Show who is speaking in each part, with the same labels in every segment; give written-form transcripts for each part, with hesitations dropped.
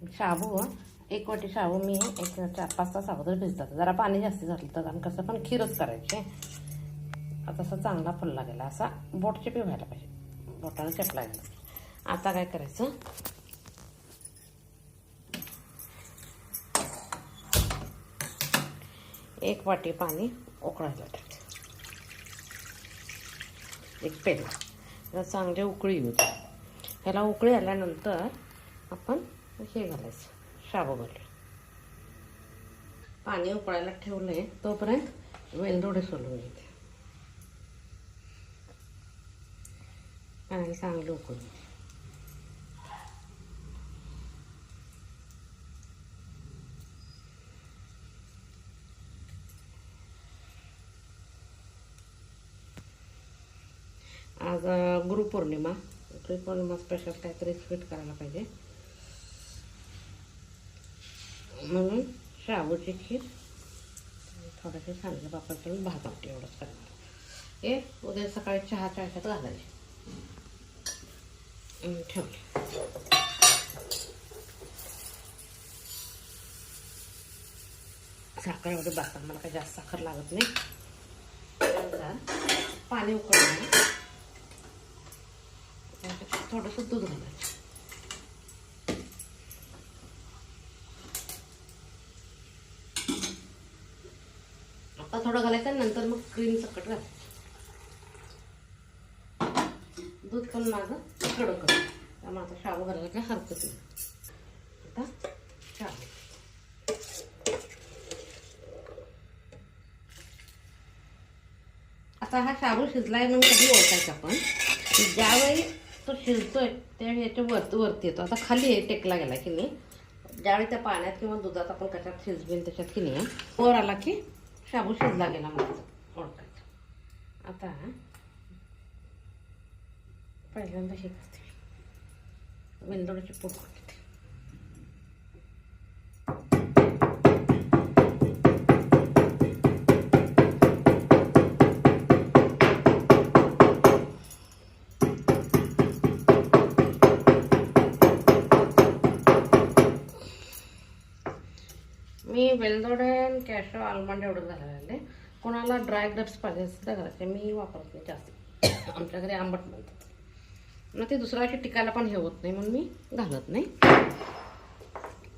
Speaker 1: शाबू एक वाटी शाबू मी एक 4-5 तास अगोदर भिजतात. जरा पाणी जास्त घातलं तर, आणि कसं पण खीरच करायची. आता असा चांगला फुलला गेला, असा बोट चिपी व्हायला पाहिजे, बोटाने चपला गेला. आता काय करायचं, एक वाटी पाणी उकळायला टाकायचं, एक पेला. त्याला चांगली उकळी येऊ दे. ह्याला उकळी आल्यानंतर आपण हे घालायचं, शाबू घालूया. पाणी उकळायला ठेवलंय तोपर्यंत वेलदोडे सोलून घेते. पाणी चांगलं उकळून आज गुरुपौर्णिमा स्पेशल काहीतरी स्वीट करायला पाहिजे, म्हणून शाबूची खीर, थोडेसे सांडगे पापड करून भात आमटी एवढंच करणार. हे उद्या सकाळी चहाच्या ह्याच्यात घालायचे. ठेवले. साखर एवढी बाजार, मला काही जास्त साखर लागत नाही. पाणी उकळलं, थोडंसं दूध घालायचं. आता थोडं घालायचं, नंतर मग क्रीम सकट घालायचं. दूध पण माझं कडक कर, त्यामुळे आता शाबू घालायला काही हरकत नाही. आता शाबू, आता हा शाबू शिजलाय म्हणून कधी ओळखायचा आपण, ज्यावेळी तो शिजतोय त्यावेळी याच्या वरती येतो. आता खाली टेकला गेला की नाही, ज्यावेळी त्या पाण्यात किंवा दुधात आपण कशात शिजवेल त्याच्यात की नाही, वर आला की शाबू शिजला गेला म्हणून ओळखायचं. आता पहिल्यांदा हे करते, वेलदोड्याची पूड करते. मी वेलदोडे, कॅशो, आल्मंड एवढं घालायला. कोणाला ड्राय ग्रेप्स पाहिजे असेल तर घालायचे, मी वापरत नाही जास्त. आमच्या घरी आंबट म्हणतात, मग ते दुसऱ्याची टिकायला पण हे होत नाही, म्हणून मी घालत नाही.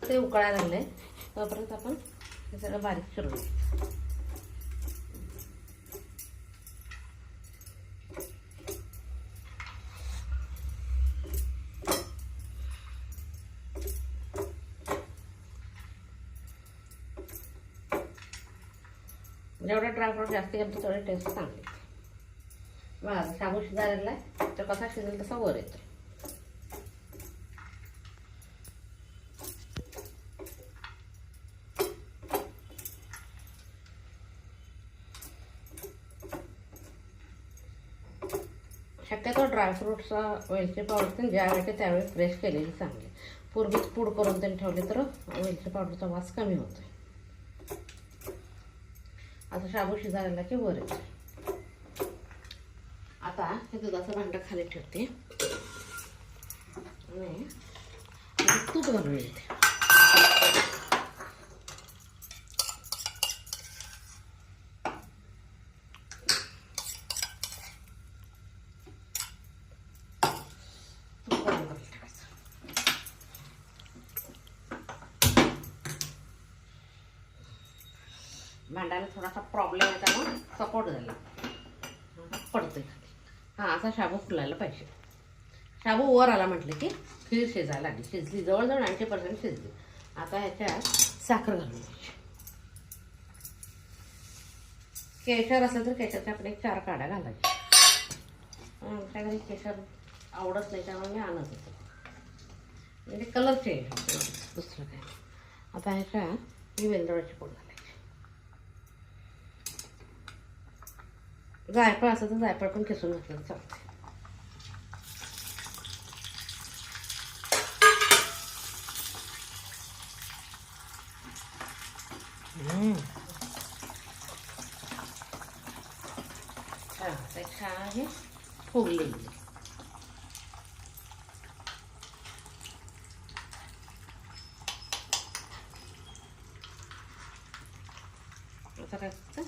Speaker 1: ते उकळायला लागले तोपर्यंत आपण हे सगळं बारीक चिरून जेवढा ड्रायफ्रूट जास्त घालतो तेवढी टेस्ट चांगली. माझा शाबू शिजायला आहे, तर कसा शिजेल तसा वर येतो. शक्यतो ड्रायफ्रूटचा वेलची पावडर ज्या वेळेचे त्यावेळी फ्रेश केलेली चांगली. पूर्वीच पूड करून त्यांनी ठेवली तर वेलची पावडरचा वास कमी होतो. आता शाबू शिजायला की वर येतो. आता हे दुधाचं भांडं खाली ठेवते आणि तूप घालून येते. भांड्याला थोडासा प्रॉब्लेम आहे, त्यामुळे सपोर्ट झाला, पडतोय खाली. हां, असा शाबू फुलायला पाहिजे. शाबू वर आला म्हटलं की खीर शिजायला लागली. शिजली, जवळजवळ 90% शिजली. आता ह्याच्यात साखर घालून द्यायची. केशर असेल तर केशरच्या आपण 4 काड्या घालायच्या. आमच्या घरी केशर आवडत नाही, त्यामुळे मी आणत होतो, म्हणजे कलर चेंज होतो, दुसरं काय. आता ह्याच्यात मी वेलदोड्याची पूड घालायची. जायफळ असेल तर जायफळ पण किसून घातलं चालते. छान आहे फुगलेली. असं काय करायचं,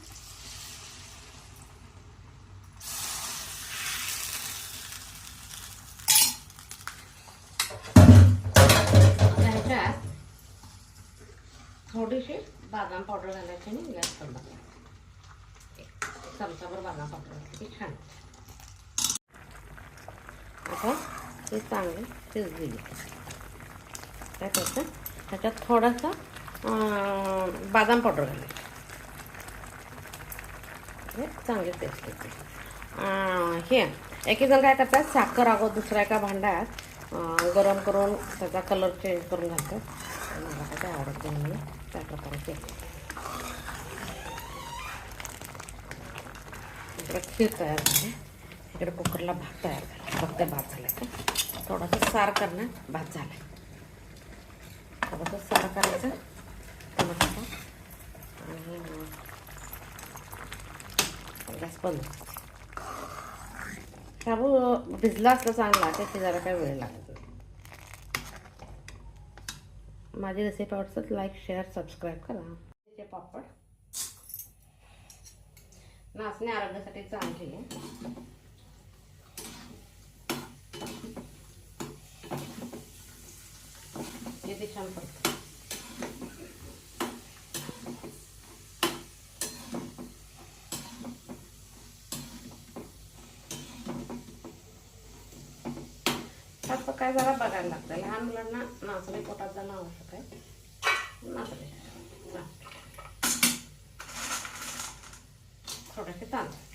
Speaker 1: ह्याच्यात थोडीशी बदाम पावडर घालायची आणि गॅस बंद करायचा. एक चमचाभर बदाम पावडर घातली की छान. आता ते चांगले शिजलेली. काय करायचं, ह्याच्यात थोडासा बदाम पावडर घालायचं. चांगली टेस्ट येते. हे एक जण काय करतात, साखर अगोदर दुसऱ्या एका भांड्यात गरम करून त्याचा कलर चेंज करून घालतात. मला काय आवडत नाही म्हणून त्या प्रकारे केलं. इकडे खीर तयार झाली, इकडे कुकरला भात तयार झाला. फक्त भात झाला का थोडासा सार करणं, भात झाला. थोडंसं सार करायचं टमाटा आणि गॅस बंद. शाबू भिजला असलं चांगला ते शिजायला काय वेळ लागत नाही. माझी रेसिपी आवडतात लाईक शेअर सबस्क्राईब करा. त्याचे पापड नाचणी आरोग्यासाठी चांगली आहे. किती छान पडतं. फक्त काय जरा बघायला लागतं, लहान मुलांना नाचणी पोटात जाणं आवश्यक आहे. नाचणी थोडेसे तांदूळ,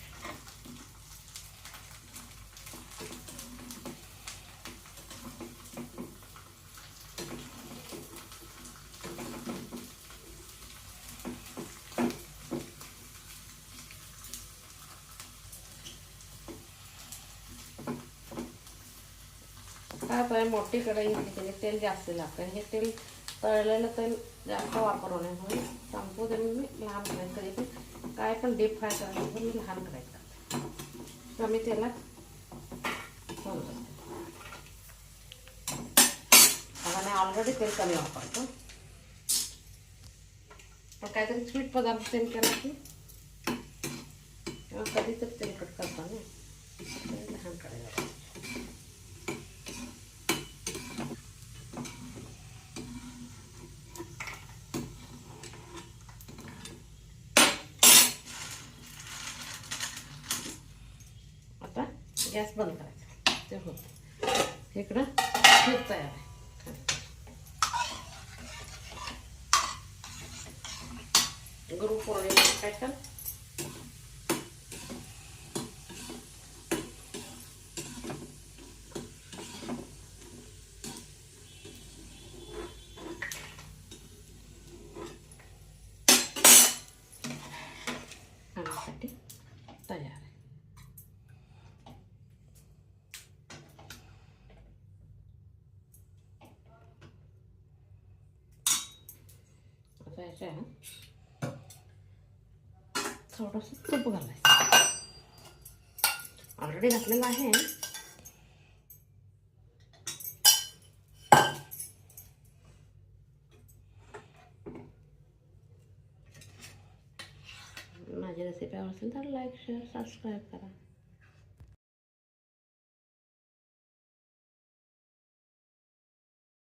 Speaker 1: काय मोठी कढई घेतली तेल जास्त लागतं. हे तेल तळलेलं तेल जास्त वापरू नये म्हणून संपू दे. मी लहान कढईत कधी पण काय पण डीप फ्राय करायचं पण मी लहान कढईत करते. कमी तेलात होऊन आणि ऑलरेडी तेल कमी वापरतो. पण काहीतरी स्वीट पदार्थ तेल केला की किंवा कधीतरी तेलकट करताना लहान कढई वापरतो. गॅस बंद करायचा. ते होतं इकडं खीर तयार आहे. गुरुपौर्णिमा स्पेशल खाण्यासाठी तयार आहे. थोडंसं तूप घालायचं. ऑलरेडी घातलेलं आहे. माझी रेसिपी आवडली तर लाईक शेअर सबस्क्राईब करा.